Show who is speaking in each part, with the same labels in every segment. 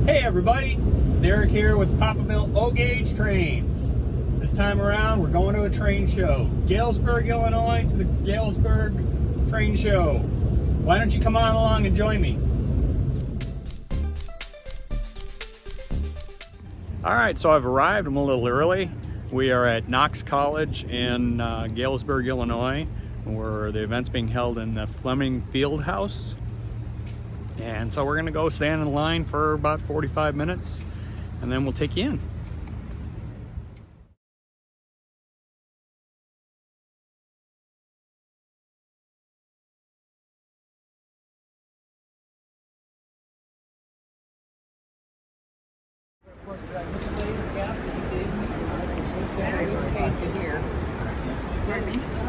Speaker 1: Hey everybody, it's Derek here with Poppleville O-Gauge Trains. This time around we're going to a train show. Galesburg, Illinois to the Galesburg train show. Why don't you come on along and join me? Alright, so I've arrived. I'm a little early. We are at Knox College in Galesburg, Illinois, where the event's being held in the Fleming Field House. And so we're gonna go stand in line for about 45 minutes and then we'll take you in.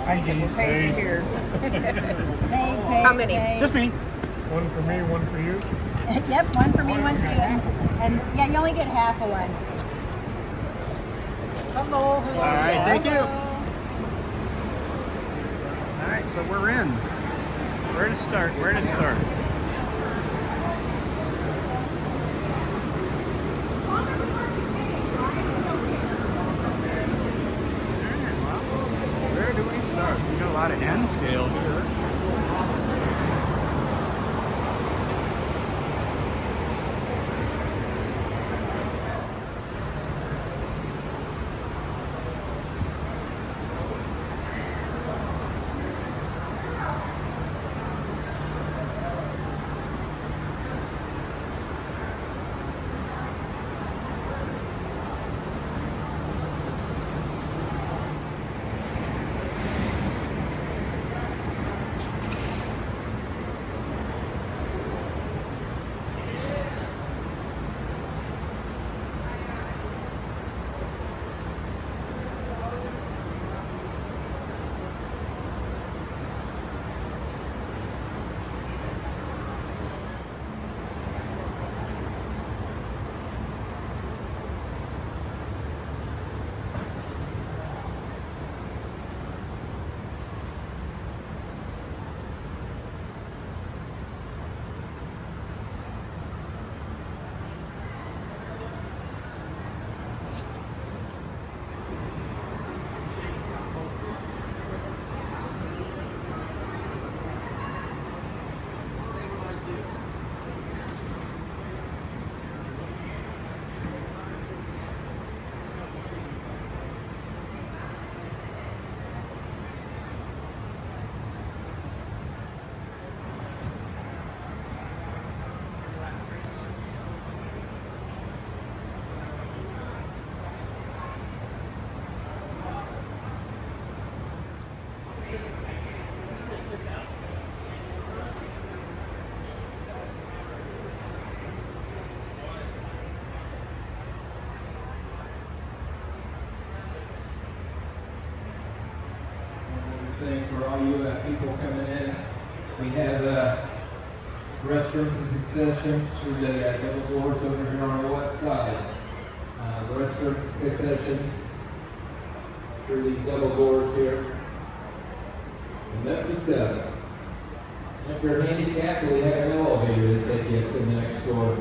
Speaker 2: I didn't pay here. How many?
Speaker 1: Just me.
Speaker 3: One for me, one for you.
Speaker 2: Yep, one for me, one for you. And yeah, you only get half of one. Hello.
Speaker 1: All right, thank you. All right, so we're in. Where to start? Where to start? Where do we start? We got a lot of N scale here.
Speaker 4: For all you people coming in, we have restrooms and concessions through the double doors over here on the west side. The restrooms and concessions through these double doors here. And that was if you're handicapped, we have an elevator to take you to the next door.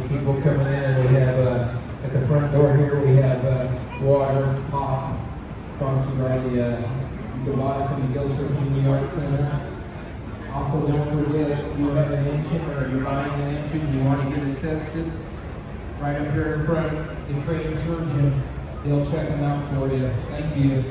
Speaker 4: People coming in, we have at the front door here, we have water, pop, sponsored by the water from the Galesburg Illinois Arts Center. Also, don't forget, if you have an engine or you're buying an engine, you want to get it tested, right up here in front, the trained surgeon, they'll check them out for you. Thank you.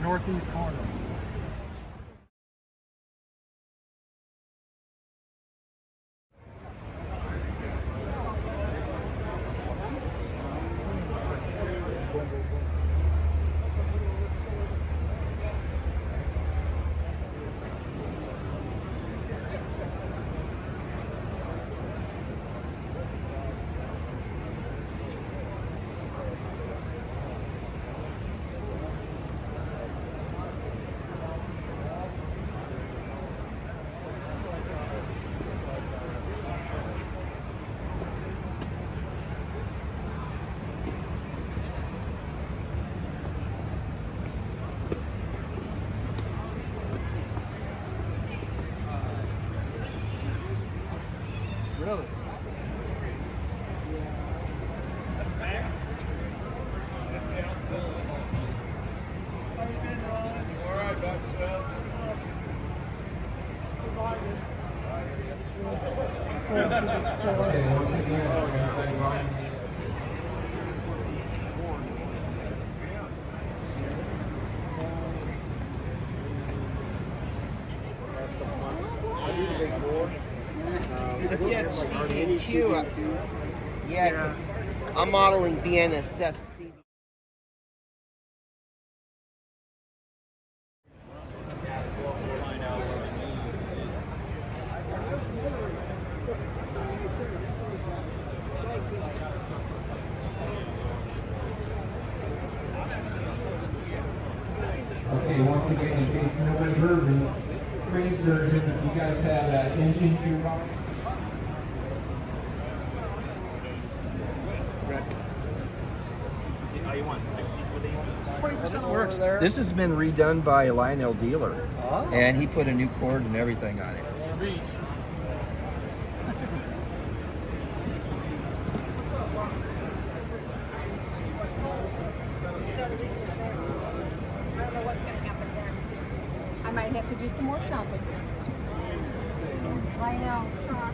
Speaker 3: Northeast corner. Really?
Speaker 4: Okay, once again,
Speaker 5: If you had Stevie and Q, yeah, because I'm modeling BNSF.
Speaker 4: Okay, once again, in case nobody heard me, trained surgeon, you guys have that engine to your body?
Speaker 6: Oh, you want 60 for these?
Speaker 5: This works.
Speaker 7: This has been redone by a Lionel dealer, and he put a new cord and everything on it.
Speaker 2: I don't know what's going to happen next. I might have to do some more shopping. I know, sure.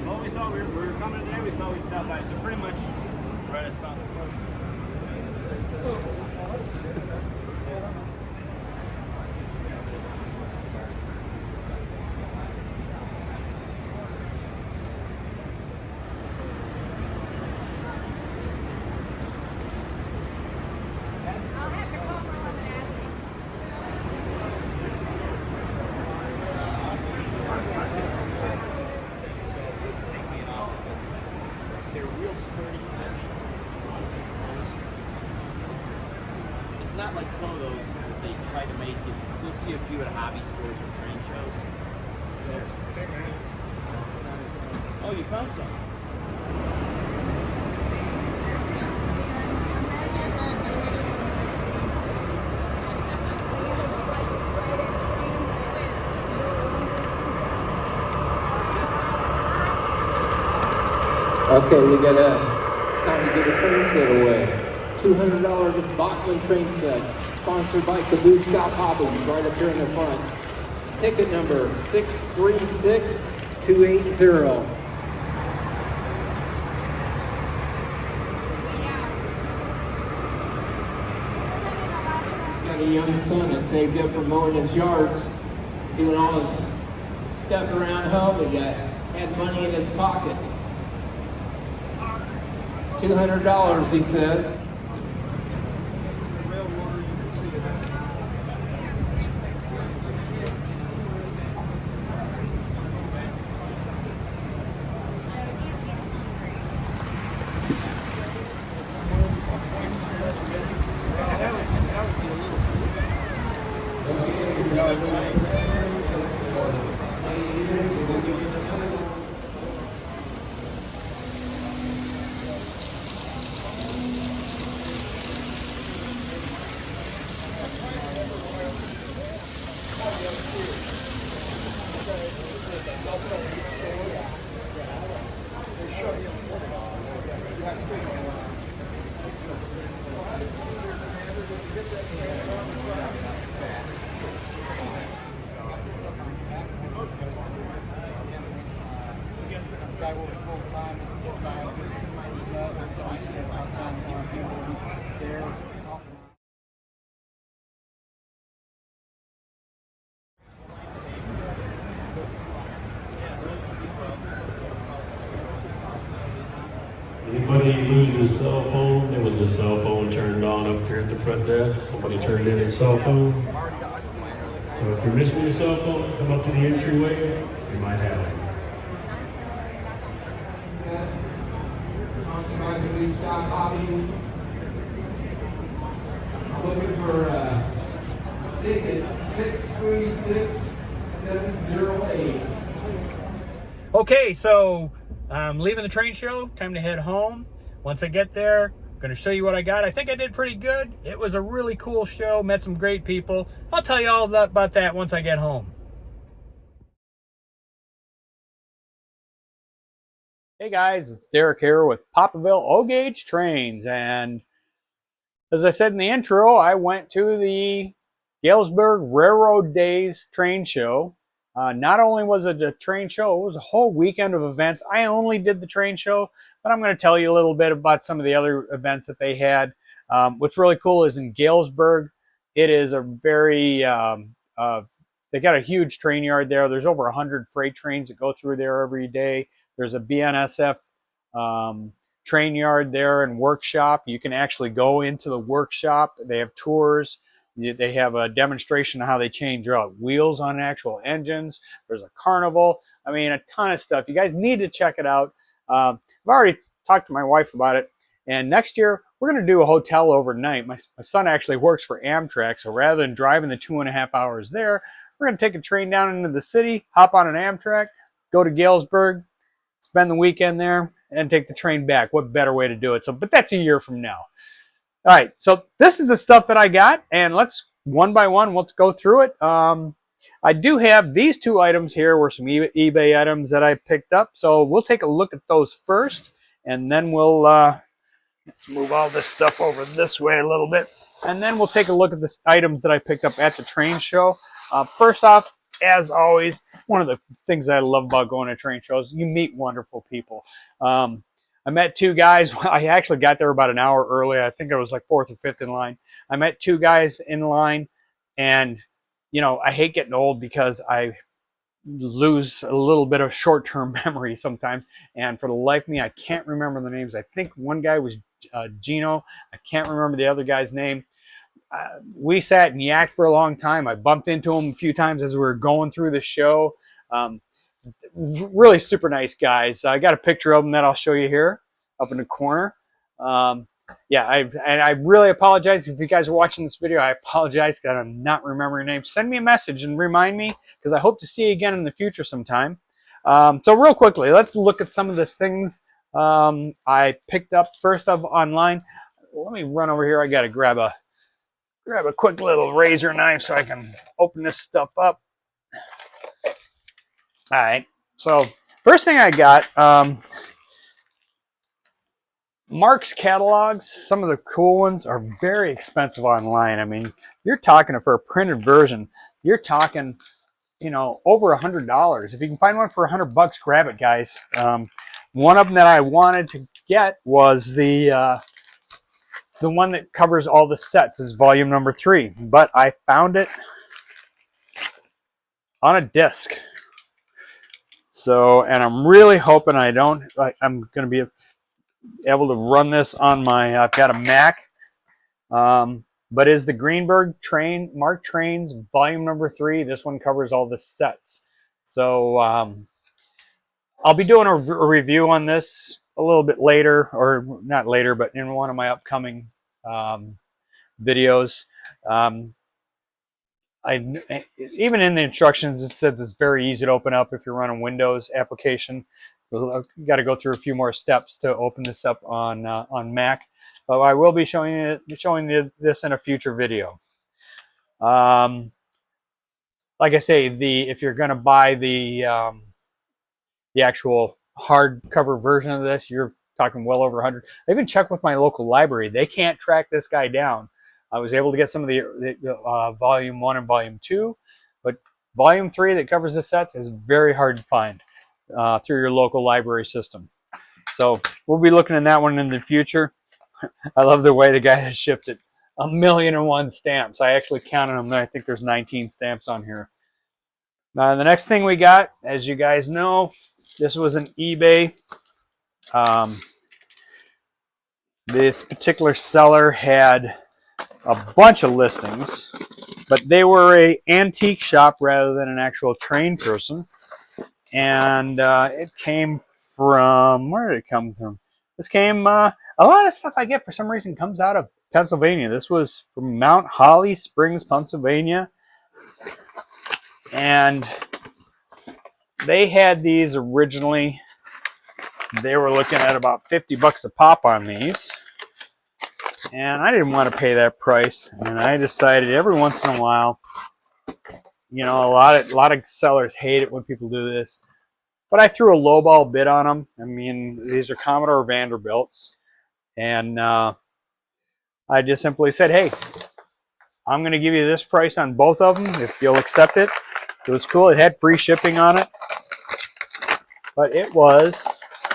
Speaker 6: Well, we thought we were coming today. We thought we'd stop by. So pretty much right as about the first. They're real sturdy. It's not like some of those that they try to make. You'll see a few at hobby stores or train shows. Oh, you found some.
Speaker 4: Okay, it's time to give a train set away. $200 Bachman train set, sponsored by Caboose Scott Hobbies, right up here in the front. Ticket number 636280. Got a young son that saved up for mowing his yards, doing all his stuff around home. He had money in his pocket. $200, he says.
Speaker 8: Anybody lose a cell phone? There was a cell phone turned on up there at the front desk. Somebody turned in a cell phone. So if you're missing your cell phone, come up to the entryway. You might have it.
Speaker 4: Sponsored by Caboose Scott Hobbies. I'm looking for ticket 636708.
Speaker 1: Okay, so I'm leaving the train show. Time to head home. Once I get there, I'm going to show you what I got. I think I did pretty good. It was a really cool show. Met some great people. I'll tell you all about that once I get home. Hey guys, it's Derek here with Poplarville O-Gauge Trains. And as I said in the intro, I went to the Galesburg Railroad Days train show. Not only was it a train show, it was a whole weekend of events. I only did the train show, but I'm going to tell you a little bit about some of the other events that they had. What's really cool is in Galesburg, it is a very, they got a huge train yard there. There's over 100 freight trains that go through there every day. There's a BNSF train yard there and workshop. You can actually go into the workshop. They have tours. They have a demonstration of how they change out wheels on actual engines. There's a carnival. I mean, a ton of stuff. You guys need to check it out. I've already talked to my wife about it. And next year, we're going to do a hotel overnight. My son actually works for Amtrak. So rather than driving the 2.5 hours there, we're going to take a train down into the city, hop on an Amtrak, go to Galesburg, spend the weekend there, and take the train back. What better way to do it? So, but that's a year from now. All right, so this is the stuff that I got, and let's one by one, let's go through it. I do have these two items here were some eBay items that I picked up, so we'll take a look at those first, and then we'll let's move all this stuff over this way a little bit, and then we'll take a look at the items that I picked up at the train show. First off, as always, one of the things I love about going to train shows, you meet wonderful people. I met two guys. I actually got there about an hour early. I think I was like 4th or 5th in line. I met two guys in line, and you know, I hate getting old because I lose a little bit of short-term memory sometimes, and for the life of me, I can't remember the names. I think one guy was Gino. I can't remember the other guy's name. We sat and yacked for a long time. I bumped into him a few times as we were going through the show. Really super nice guys. I got a picture of them that I'll show you here up in the corner. Yeah, I really apologize if you guys are watching this video. I apologize that I'm not remembering names. Send me a message and remind me, because I hope to see you again in the future sometime. So real quickly, let's look at some of these things I picked up first of online. Let me run over here. I got to grab a quick little razor knife so I can open this stuff up. All right. So first thing I got, Mark's catalogs. Some of the cool ones are very expensive online. I mean, you're talking for a printed version, you're talking, you know, over $100. If you can find one for $100, grab it, guys. One of them that I wanted to get was the one that covers all the sets, is volume number 3, but I found it on a disc. So, and I'm really hoping I'm going to be able to run this on my, I've got a Mac, but is the Greenberg Mark Trains volume number 3. This one covers all the sets. So I'll be doing a review on this a little bit later, or not later, but in one of my upcoming videos. Even in the instructions, it says it's very easy to open up if you're running Windows application. You got to go through a few more steps to open this up on Mac. But I will be showing this in a future video. Like I say, if you're going to buy the actual hardcover version of this, you're talking well over 100. I even checked with my local library; they can't track this guy down. I was able to get some of the volume 1 and volume 2, but volume 3 that covers the sets is very hard to find through your local library system. So we'll be looking at that one in the future. I love the way the guy has shipped it. 1,000,001 stamps. I actually counted them. I think there's 19 stamps on here. Now the next thing we got, as you guys know, this was an eBay. This particular seller had a bunch of listings, but they were an antique shop rather than an actual train person. And it came from, where did it come from? This came, a lot of stuff I get for some reason comes out of Pennsylvania. This was from Mount Holly Springs, Pennsylvania. And they had these originally, they were looking at about $50 a pop on these. And I didn't want to pay that price, and I decided every once in a while, you know, a lot of sellers hate it when people do this, but I threw a lowball bid on them. I mean, these are Commodore Vanderbilts, and I just simply said, hey, I'm going to give you this price on both of them if you'll accept it. It was cool. It had free shipping on it, but it was,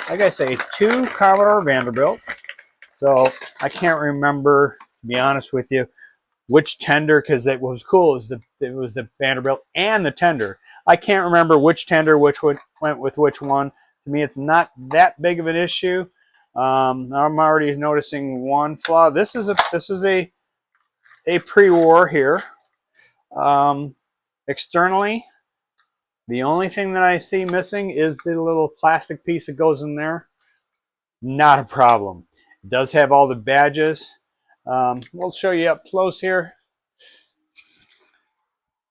Speaker 1: like I say, 2 Commodore Vanderbilts. So I can't remember, to be honest with you, which tender, because what was cool is it was the Vanderbilt and the tender. I can't remember which tender which went with which one. To me, it's not that big of an issue. I'm already noticing one flaw. This is a pre-war here. Externally, the only thing that I see missing is the little plastic piece that goes in there. Not a problem. It does have all the badges. We'll show you up close here.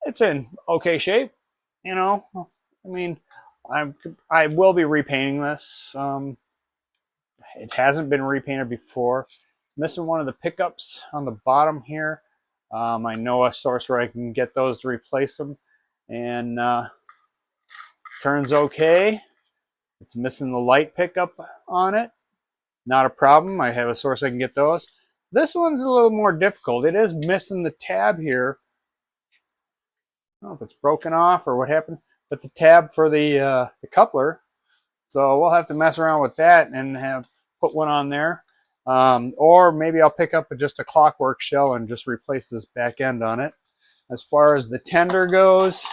Speaker 1: It's in okay shape, you know. I mean, I will be repainting this. It hasn't been repainted before. Missing one of the pickups on the bottom here. I know a source where I can get those to replace them, and turns okay. It's missing the light pickup on it. Not a problem. I have a source I can get those. This one's a little more difficult. It is missing the tab here. I don't know if it's broken off or what happened, but the tab for the coupler. So we'll have to mess around with that and put one on there. Or maybe I'll pick up just a clockwork shell and just replace this back end on it. As far as the tender goes,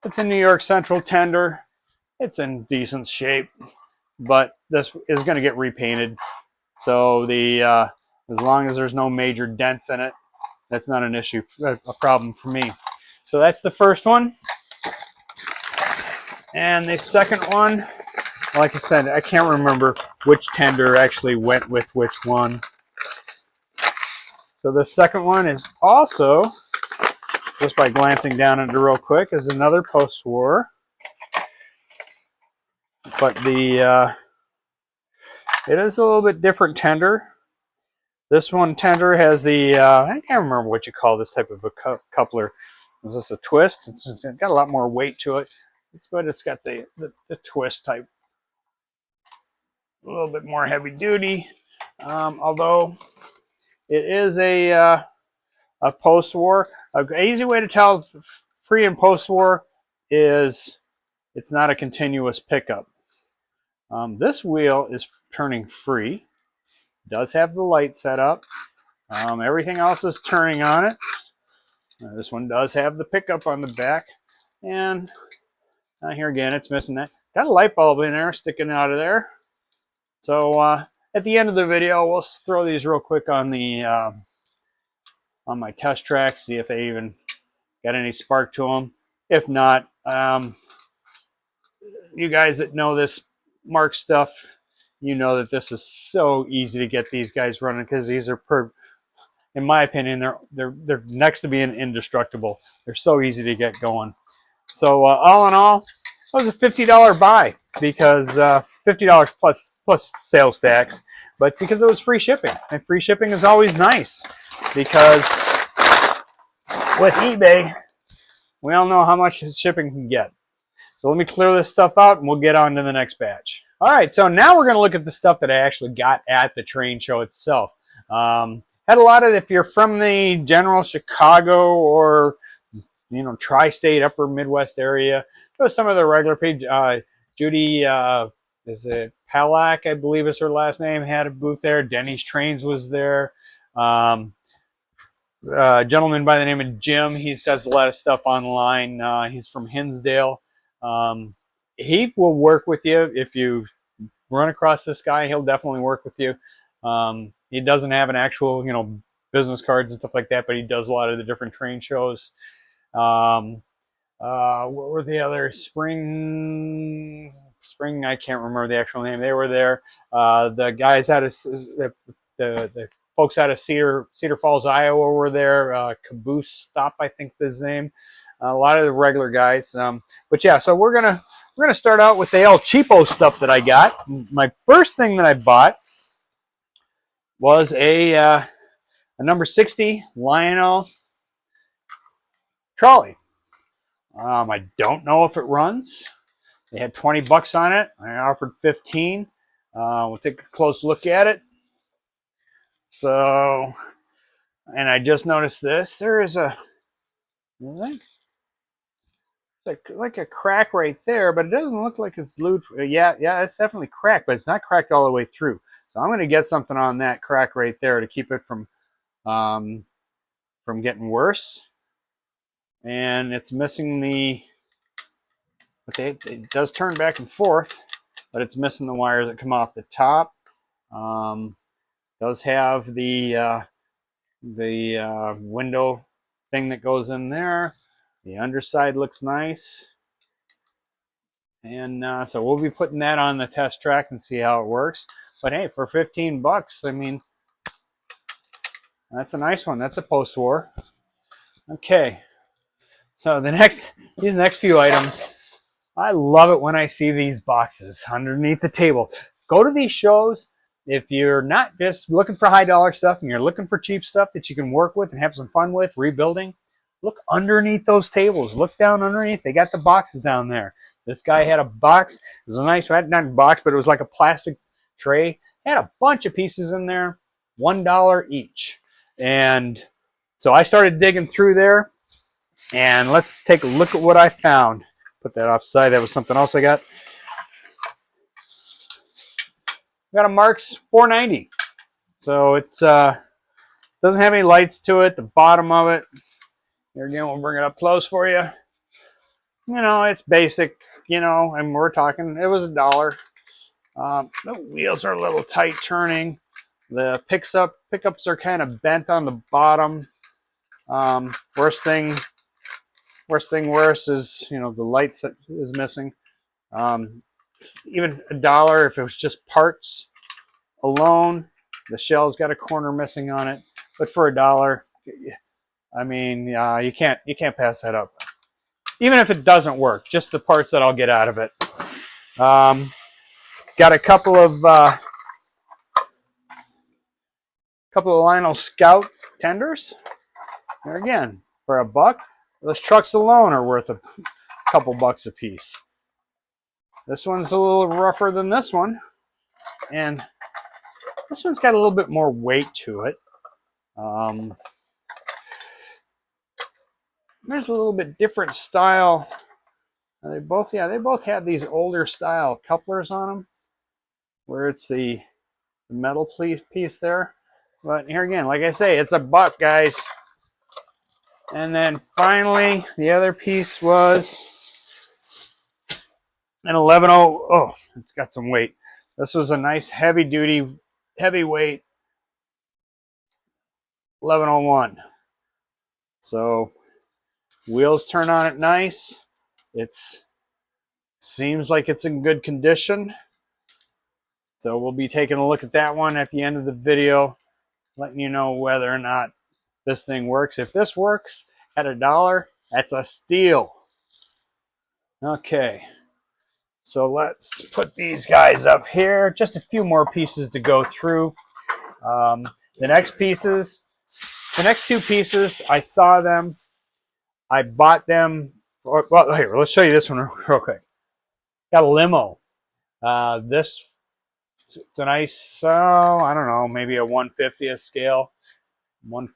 Speaker 1: it's a New York Central tender. It's in decent shape, but this is going to get repainted. So as long as there's no major dents in it, that's not an issue, a problem for me. So that's the first one. And the second one, like I said, I can't remember which tender actually went with which one. So the second one is also, just by glancing down at it real quick, is another post-war. but the it is a little bit different tender. This one tender has the I can't remember what you call this type of a coupler. Is this a twist? It's got a lot more weight to it. But it's got the twist type, a little bit more heavy duty. Although it is a post-war. An easy way to tell pre and post-war is it's not a continuous pickup. This wheel is turning free. It does have the light set up. Everything else is turning on it. This one does have the pickup on the back. And here again, it's missing that. Got a light bulb in there sticking out of there. So at the end of the video, we'll throw these real quick on the on my test track, see if they even got any spark to them. If not, you guys that know this Mark stuff, you know that this is so easy to get these guys running, because these are, in my opinion, they're next to being indestructible. They're so easy to get going. So all in all, that was a $50 buy, because $50 plus sales tax, but because it was free shipping, and free shipping is always nice, because with eBay, we all know how much shipping can get. So let me clear this stuff out and we'll get on to the next batch. All right, so now we're going to look at the stuff that I actually got at the train show itself. Had a lot of, if you're from the general Chicago or, you know, tri-state, upper Midwest area, there was some of the regular people. Judy, is it Palak, I believe is her last name, had a booth there. Denny's Trains was there. A gentleman by the name of Jim, he does a lot of stuff online. He's from Hinsdale. He will work with you if you run across this guy. He'll definitely work with you. He doesn't have an actual, you know, business cards and stuff like that, but he does a lot of the different train shows. What were the other spring? I can't remember the actual name. They were there. The guys out of the folks out of Cedar Falls, Iowa were there. Caboose Stop, I think is his name. A lot of the regular guys. But yeah, so we're gonna start out with the El Cheapo stuff that I got. My first thing that I bought was a number 60 Lionel trolley. I don't know if it runs. They had 20 bucks on it. I offered 15. We'll take a close look at it. So, and I just noticed this. There is a like a crack right there, but it doesn't look like it's glued. Yeah, it's definitely cracked, but it's not cracked all the way through. So I'm going to get something on that crack right there to keep it from getting worse. And it's missing the. It does turn back and forth, but it's missing the wires that come off the top. Does have the window thing that goes in there. The underside looks nice. And so we'll be putting that on the test track and see how it works. But hey, for 15 bucks, I mean, that's a nice one. That's a post-war. Okay. So these next few items, I love it when I see these boxes underneath the table. Go to these shows. If you're not just looking for high dollar stuff and you're looking for cheap stuff that you can work with and have some fun with, rebuilding, look underneath those tables. Look down underneath. They got the boxes down there. This guy had a box. It was a nice, not a box, but it was like a plastic tray. It had a bunch of pieces in there, $1 each. And so I started digging through there, and let's take a look at what I found. Put that offside. That was something else I got. Got a Marks 490. So it's doesn't have any lights to it. The bottom of it. Here again, we'll bring it up close for you. You know, it's basic. You know, and we're talking. It was $1. The wheels are a little tight turning. The pickups are kind of bent on the bottom. Worst thing is, you know, the lights is missing. Even $1 if it was just parts alone. The shell's got a corner missing on it, but for $1, I mean, you can't pass that up. Even if it doesn't work, just the parts that I'll get out of it. got a couple of Lionel Scout tenders. Here again, for $1. Those trucks alone are worth a couple bucks a piece. This one's a little rougher than this one, and this one's got a little bit more weight to it. There's a little bit different style. They both have these older style couplers on them, where it's the metal piece there. But here again, like I say, it's $1, guys. And then finally, the other piece was an 11.0. Oh, it's got some weight. This was a nice heavyweight 1101. So wheels turn on it nice. It's seems like it's in good condition. So we'll be taking a look at that one at the end of the video, letting you know whether or not this thing works. If this works at $1, that's a steal. Okay, so let's put these guys up here. Just a few more pieces to go through. The next two pieces, I saw them. I bought them. Well, here, let's show you this one real quick. Got a limo. It's a nice, I don't know, maybe a 1/50th scale. Maybe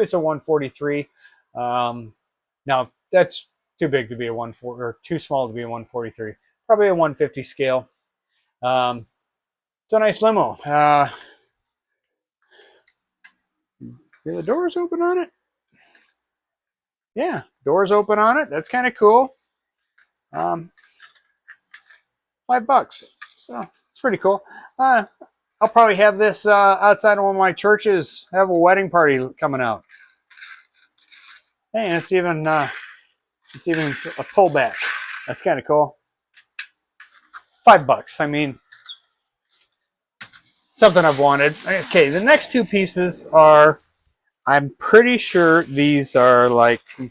Speaker 1: it's a 143. Now that's too big to be a 140, or too small to be a 143. Probably a 150 scale. It's a nice limo. Are the doors open on it? Yeah, doors open on it. That's kind of cool. $5. So it's pretty cool. I'll probably have this outside of one of my churches. Have a wedding party coming out. Hey, and it's even a pullback. That's kind of cool. $5. I mean, something I've wanted. Okay, the next two pieces are, I'm pretty sure these are like, I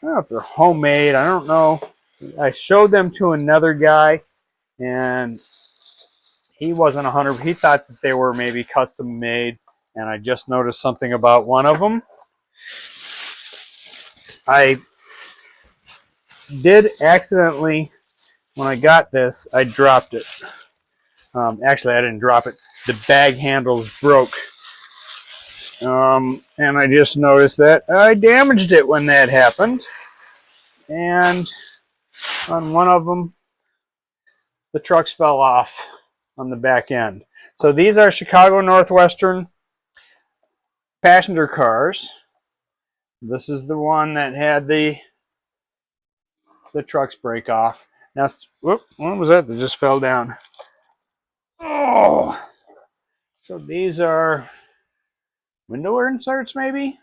Speaker 1: don't know if they're homemade. I don't know. I showed them to another guy, and he wasn't 100. He thought that they were maybe custom made, and I just noticed something about one of them. I did accidentally, when I got this, I dropped it. Actually, I didn't drop it. The bag handles broke. And I just noticed that I damaged it when that happened. And on one of them, the trucks fell off on the back end. So these are Chicago Northwestern passenger cars. This is the one that had the trucks break off. Now, whoop, what was that? That just fell down. Oh, so these are window inserts, maybe.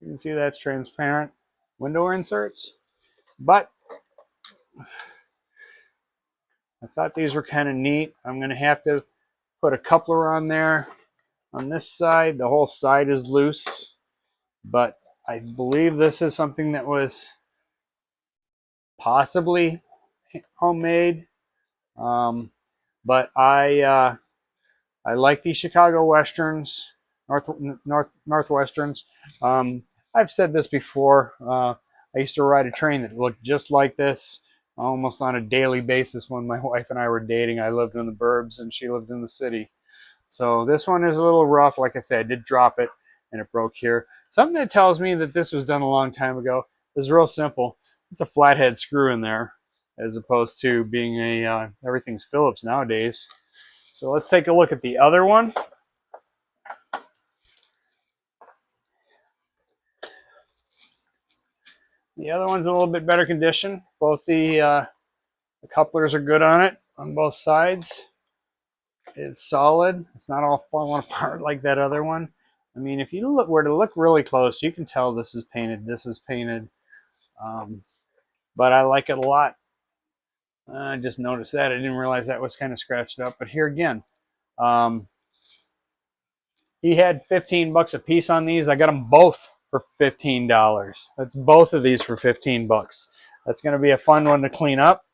Speaker 1: You can see that's transparent window inserts, but I thought these were kind of neat. I'm going to have to put a coupler on there. On this side, the whole side is loose, but I believe this is something that was possibly homemade. But I like these Chicago Westerns, Northwesterns. I've said this before. I used to ride a train that looked just like this almost on a daily basis when my wife and I were dating. I lived in the burbs and she lived in the city. So this one is a little rough. Like I said, I did drop it and it broke here. Something that tells me that this was done a long time ago is real simple. It's a flathead screw in there as opposed to being a, everything's Phillips nowadays. So let's take a look at the other one. The other one's a little bit better condition. Both the couplers are good on it on both sides. It's solid. It's not all falling apart like that other one. I mean, if you were to look really close, you can tell this is painted. This is painted. But I like it a lot. I just noticed that. I didn't realize that was kind of scratched up. But here again, he had $15 a piece on these. I got them both for $15. That's both of these for $15. That's going to be a fun one to clean up.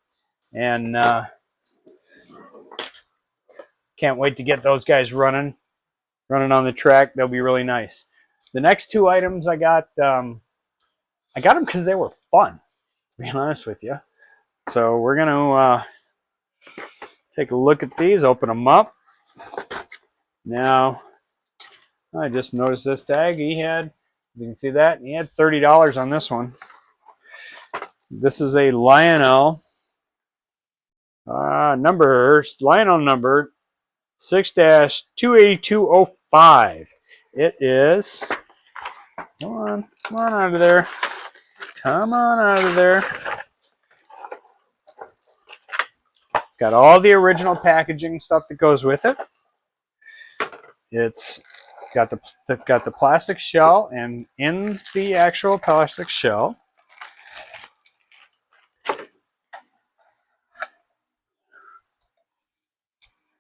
Speaker 1: And can't wait to get those guys running on the track. They'll be really nice. The next two items I got them because they were fun, to be honest with you. So we're going to take a look at these, open them up. Now, I just noticed this tag he had. You can see that. He had $30 on this one. This is a Lionel number 6-28205. It is. Come on out of there. Come on out of there. Got all the original packaging stuff that goes with it. It's got the plastic shell, and in the actual plastic shell,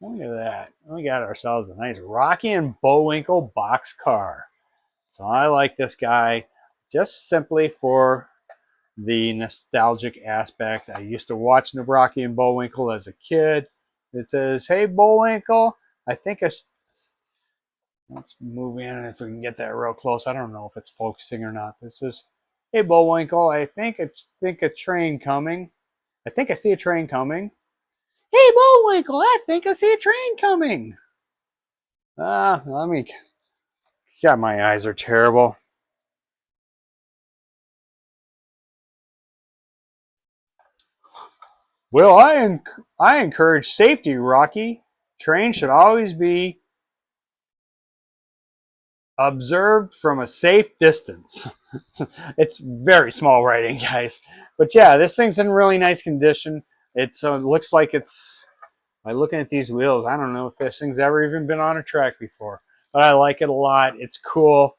Speaker 1: look at that. We got ourselves a nice Rocky and Bullwinkle box car. So I like this guy just simply for the nostalgic aspect. I used to watch Rocky and Bullwinkle as a kid. It says, "Hey Bullwinkle, I think let's move in if we can get that real close. I don't know if it's focusing or not. This is, hey Bullwinkle, I think a train coming. I think I see a train coming. Hey Bullwinkle, I think I see a train coming." God, my eyes are terrible. Well, I encourage safety, Rocky. Trains should always be observed from a safe distance. It's very small writing, guys. But yeah, this thing's in really nice condition. It looks like it's, by looking at these wheels, I don't know if this thing's ever even been on a track before. But I like it a lot. It's cool.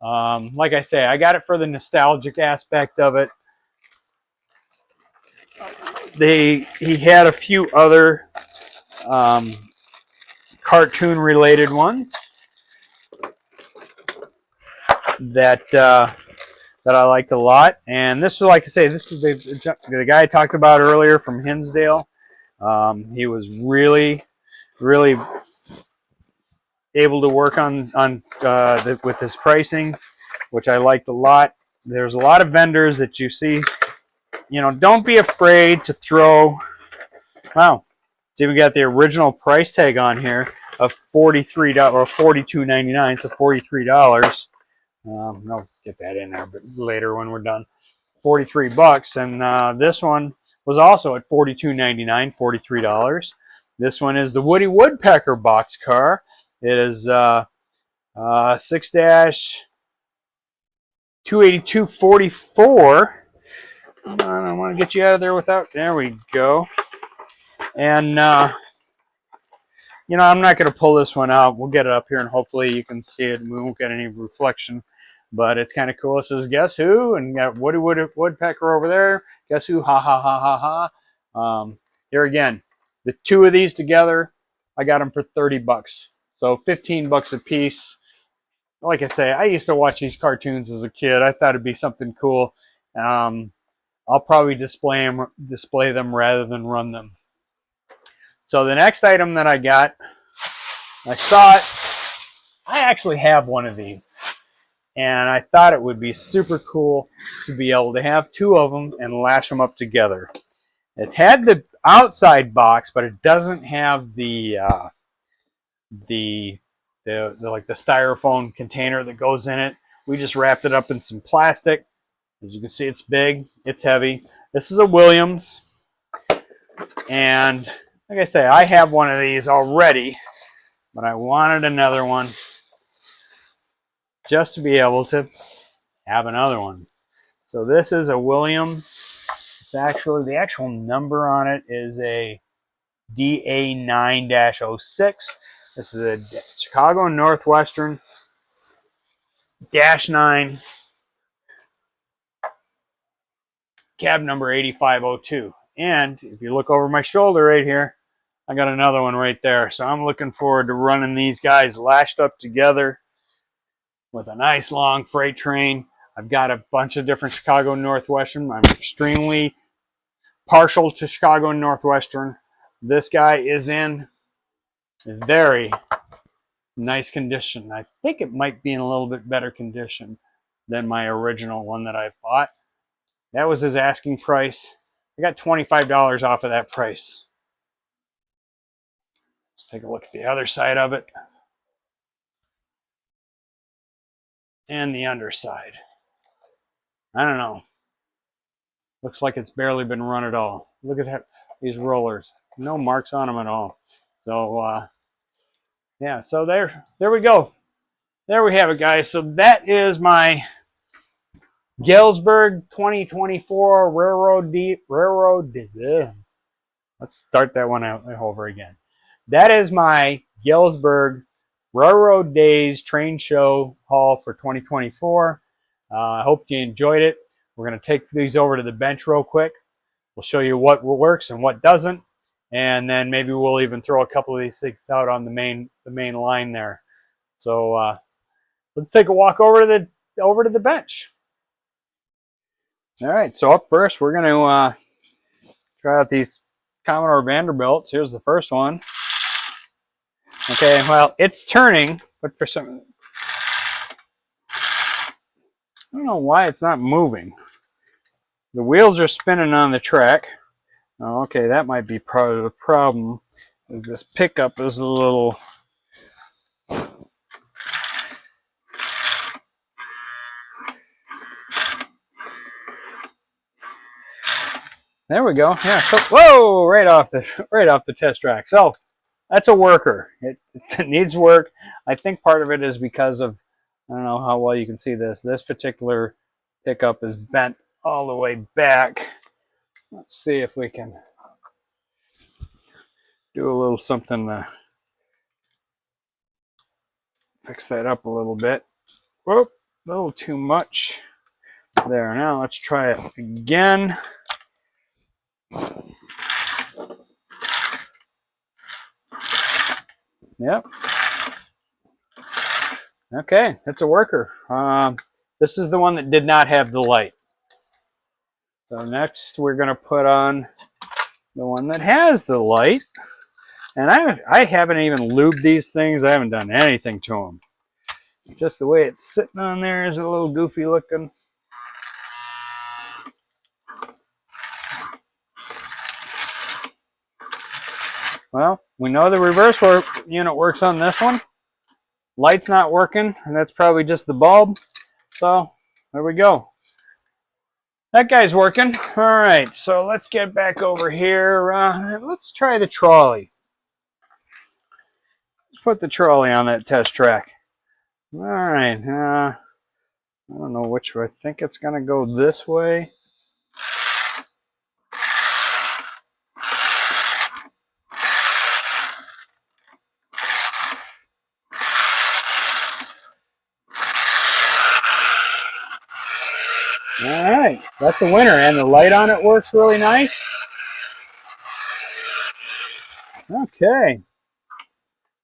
Speaker 1: Like I say, I got it for the nostalgic aspect of it. He had a few other cartoon related ones that I liked a lot. And this was, like I say, this is the guy I talked about earlier from Hinsdale. He was really able to work on with his pricing, which I liked a lot. There's a lot of vendors that you see. Don't be afraid to throw. Wow, see, we got the original price tag on here of $43 or $42.99, so $43. I'll get that in there, but later when we're done. $43, and this one was also at $42.99, $43. This one is the Woody Woodpecker box car. It is 6-28244. I don't want to get you out of there without. There we go. And I'm not going to pull this one out. We'll get it up here, and hopefully you can see it. We won't get any reflection, but it's kind of cool. It says, "Guess who?" And you got Woody Woodpecker over there. Guess who? Ha ha ha ha ha. Here again, the two of these together, I got them for $30. So $15 a piece. Like I say, I used to watch these cartoons as a kid. I thought it'd be something cool. I'll probably display them rather than run them. So the next item that I got, I saw it. I actually have one of these, and I thought it would be super cool to be able to have two of them and lash them up together. It had the outside box, but it doesn't have the styrofoam container that goes in it. We just wrapped it up in some plastic. As you can see, it's big, it's heavy. This is a Williams, and like I say, I have one of these already, but I wanted another one just to be able to have another one. So this is a Williams. It's actually, the actual number on it is a DA9-06. This is a Chicago Northwestern -9, cab number 8502. And if you look over my shoulder right here, I got another one right there. So I'm looking forward to running these guys lashed up together with a nice long freight train. I've got a bunch of different Chicago Northwestern. I'm extremely partial to Chicago and Northwestern. This guy is in very nice condition. I think it might be in a little bit better condition than my original one that I bought. That was his asking price. I got $25 off of that price. Let's take a look at the other side of it. And the underside. I don't know. Looks like it's barely been run at all. Look at that, these rollers. No marks on them at all. So, yeah, so there we go. There we have it, guys. So that is my Galesburg 2024 Railroad. Let's start that one out over again. That is my Galesburg Railroad Days Train Show haul for 2024. I hope you enjoyed it. We're going to take these over to the bench real quick. We'll show you what works and what doesn't, and then maybe we'll even throw a couple of these things out on the main line there. So let's take a walk over to the bench. All right. So up first, we're going to try out these Commodore Vanderbilts. Here's the first one. Okay. Well, it's turning, but for some, I don't know why it's not moving. The wheels are spinning on the track. Oh, okay, that might be part of the problem. Is this pickup is a little. There we go. Yeah. So, whoa! Right off the test track. So that's a worker. It needs work. I think part of it is because of, I don't know how well you can see this. This particular pickup is bent all the way back. Let's see if we can do a little something to fix that up a little bit. Whoop, a little too much. There, now let's try it again. Yep. Okay, that's a worker. This is the one that did not have the light. So next we're going to put on the one that has the light. And I haven't even lubed these things. I haven't done anything to them. Just the way it's sitting on there is a little goofy looking. Well, we know the reverse unit works on this one. Light's not working, and that's probably just the bulb. So there we go. That guy's working. All right, so let's get back over here. Let's try the trolley. Let's put the trolley on that test track. All right. I don't know which way. I think it's going to go this way. All right, that's the winner, and the light on it works really nice. Okay,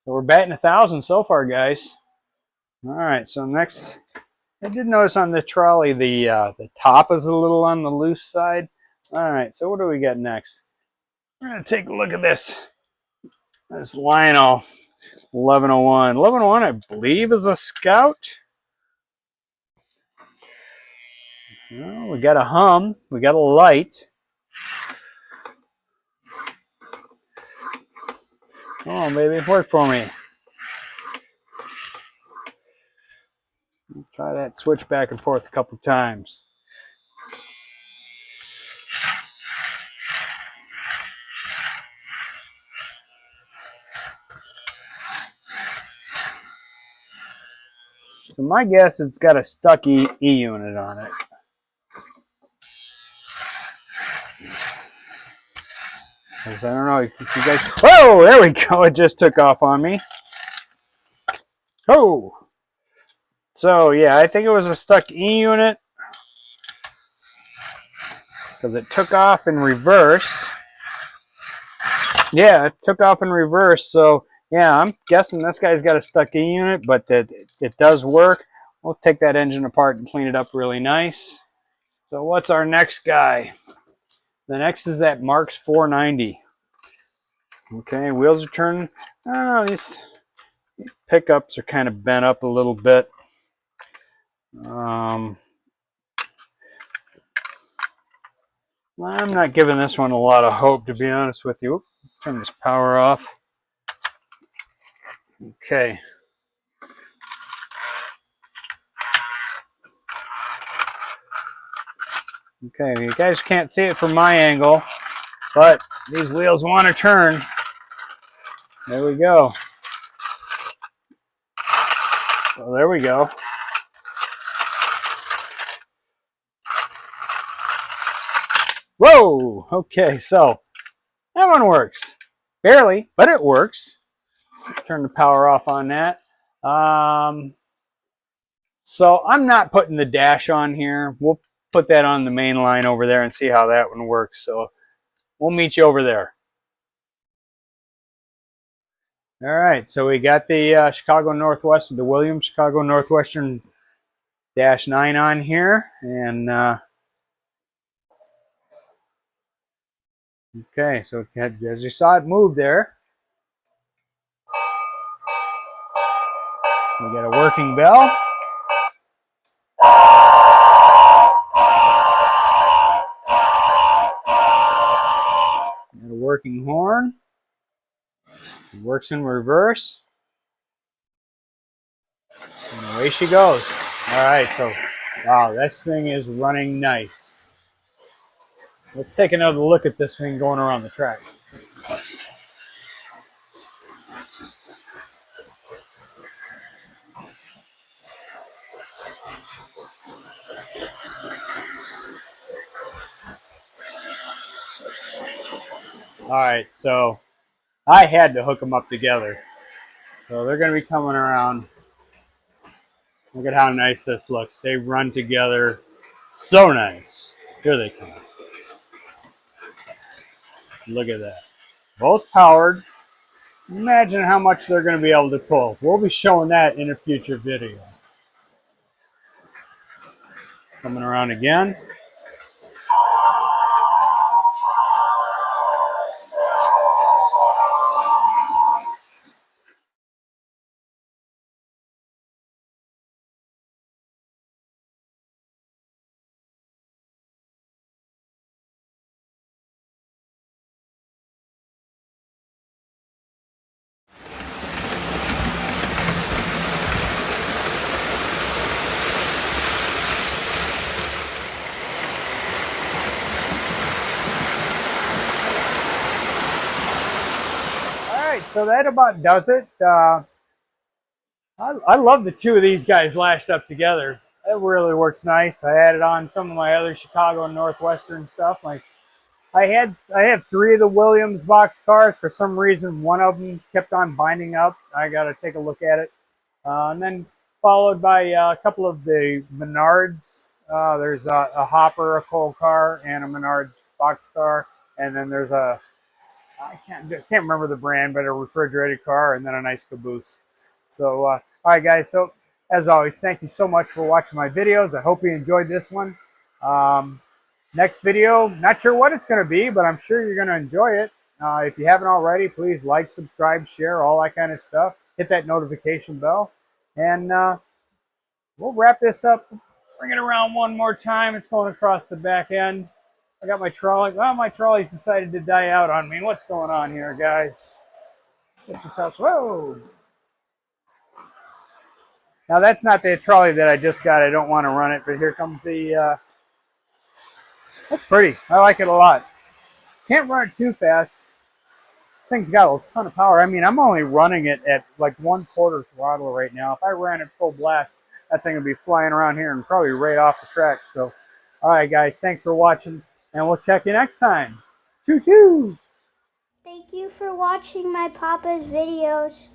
Speaker 1: so we're batting 1,000 so far, guys. All right, so next, I did notice on the trolley the top is a little on the loose side. All right, so what do we got next? We're gonna take a look at this Lionel 1101. 1101, I believe, is a Scout. Well, we got a hum. We got a light. Come on, baby, work for me. Try that switch back and forth a couple times. So my guess, it's got a stuck E unit on it. I don't know if you guys. Whoa, there we go. It just took off on me. Oh. So yeah, I think it was a stuck E unit because it took off in reverse. Yeah, it took off in reverse. So yeah, I'm guessing this guy's got a stuck E unit, but it does work. We'll take that engine apart and clean it up really nice. So what's our next guy? The next is that Marks 490. Okay, wheels are turning. Oh, these pickups are kind of bent up a little bit. I'm not giving this one a lot of hope, to be honest with you. Let's turn this power off. Okay. Okay, you guys can't see it from my angle, but these wheels want to turn. There we go. So there we go. Whoa! Okay, so that one works. Barely, but it works. Turn the power off on that. So I'm not putting the dash on here. We'll put that on the main line over there and see how that one works. So we'll meet you over there. All right, so we got the Chicago Northwest, the Williams Chicago Northwestern -9 on here, and okay, so as you saw it move there, we got a working bell. Got a working horn. It works in reverse. And away she goes. All right, so wow, this thing is running nice. Let's take another look at this thing going around the track. All right, so I had to hook them up together. So they're going to be coming around. Look at how nice this looks. They run together so nice. Here they come. Look at that. Both powered. Imagine how much they're going to be able to pull. We'll be showing that in a future video. Coming around again. So that about does it. I love the two of these guys lashed up together. It really works nice. I added on some of my other Chicago and Northwestern stuff. Like I have 3 of the Williams box cars. For some reason, one of them kept on binding up. I got to take a look at it. And then followed by a couple of the Menards. There's a Hopper, a coal car, and a Menards box car. And then there's a I can't remember the brand, but a refrigerated car, and then a nice caboose. So, all right, guys. So, as always, thank you so much for watching my videos. I hope you enjoyed this one. Next video, not sure what it's going to be, but I'm sure you're going to enjoy it. If you haven't already, please like, subscribe, share, all that kind of stuff. Hit that notification bell. And we'll wrap this up. Bring it around one more time. It's going across the back end. I got my trolley. Well, my trolley's decided to die out on me. What's going on here, guys? Get this out. Whoa! Now, that's not the trolley that I just got. I don't want to run it, but here comes the... That's pretty. I like it a lot. Can't run it too fast. Thing's got a ton of power. I mean, I'm only running it at like 1/4 throttle right now. If I ran it full blast, that thing would be flying around here and probably right off the track. So, all right, guys. Thanks for watching. And we'll check you next time. Choo-choo!
Speaker 9: Thank you for watching my Papa's videos.